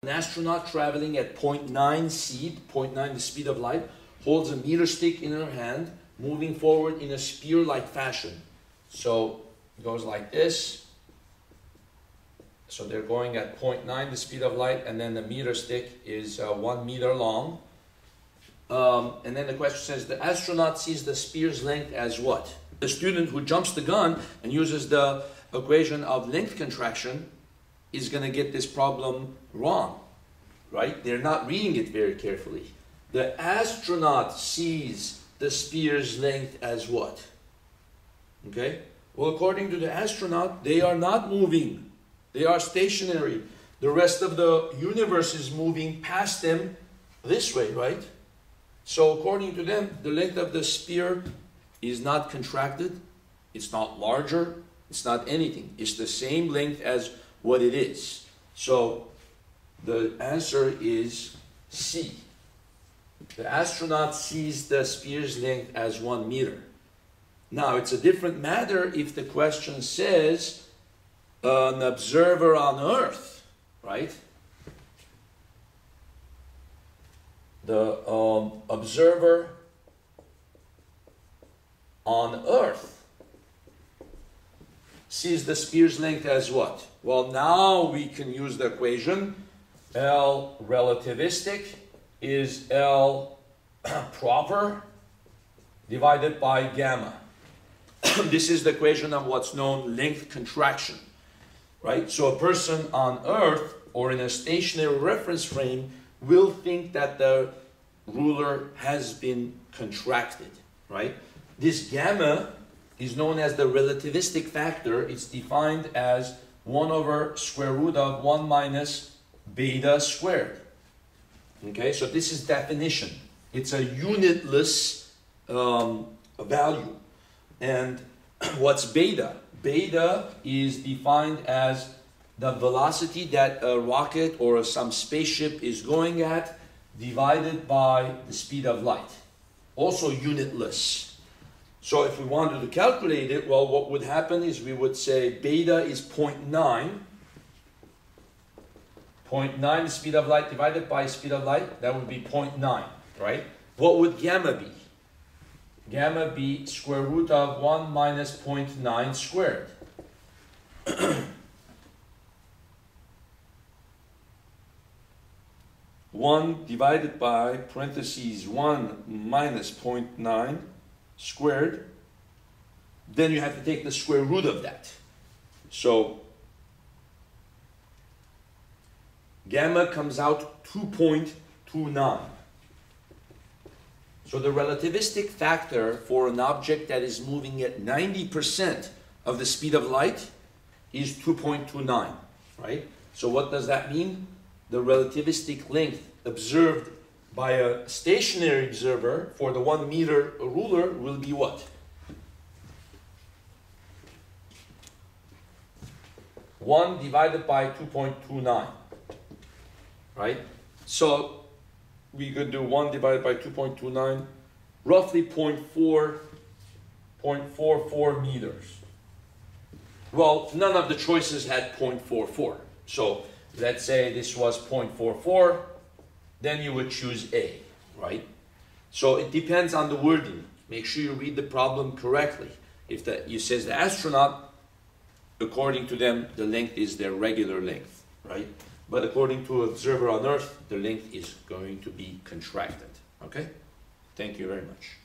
An astronaut traveling at 0.9 c, 0.9 the speed of light, holds a meter stick in her hand, moving forward in a spear-like fashion. So it goes like this. So they're going at 0.9 the speed of light, and then the meter stick is 1 meter long. And then the question says, the astronaut sees the spear's length as what? The student who jumps the gun and uses the equation of length contraction is going to get this problem wrong, right? They're not reading it very carefully. The astronaut sees the spear's length as what? Okay? Well, according to the astronaut, they are not moving. They are stationary. The rest of the universe is moving past them this way, right? So according to them, the length of the spear is not contracted. It's not larger. It's not anything. It's the same length as what it is. So the answer is C. The astronaut sees the spear's length as 1 meter. Now, it's a different matter if the question says an observer on Earth, right? The observer on Earth sees the spear's length as what? Well, now we can use the equation. L relativistic is L proper divided by gamma. This is the equation of what's known length contraction, right? So a person on Earth or in a stationary reference frame will think that the ruler has been contracted, right? This gamma is known as the relativistic factor. It's defined as 1 over square root of 1 minus beta squared. Okay, so this is definition. It's a unitless value. And what's beta? Beta is defined as the velocity that a rocket or some spaceship is going at divided by the speed of light. Also unitless. So if we wanted to calculate it, well, what would happen is we would say beta is 0.9. 0.9 the speed of light divided by speed of light, that would be 0.9, right? What would gamma be? Gamma be square root of 1 minus 0.9 squared. 1 divided by parentheses 1 minus 0.9 squared. Then you have to take the square root of that. So gamma comes out 2.29. So the relativistic factor for an object that is moving at 90% of the speed of light is 2.29, right? So what does that mean? The relativistic length observed by a stationary observer for the 1 meter ruler will be what? 1 divided by 2.29, right? So we could do 1 divided by 2.29, roughly 0.44 meters. Well, none of the choices had 0.44. So let's say this was 0.44, then you would choose A, right? So it depends on the wording. Make sure you read the problem correctly. If you says the astronaut, according to them, the length is their regular length, right? But according to an observer on Earth, the length is going to be contracted, okay? Thank you very much.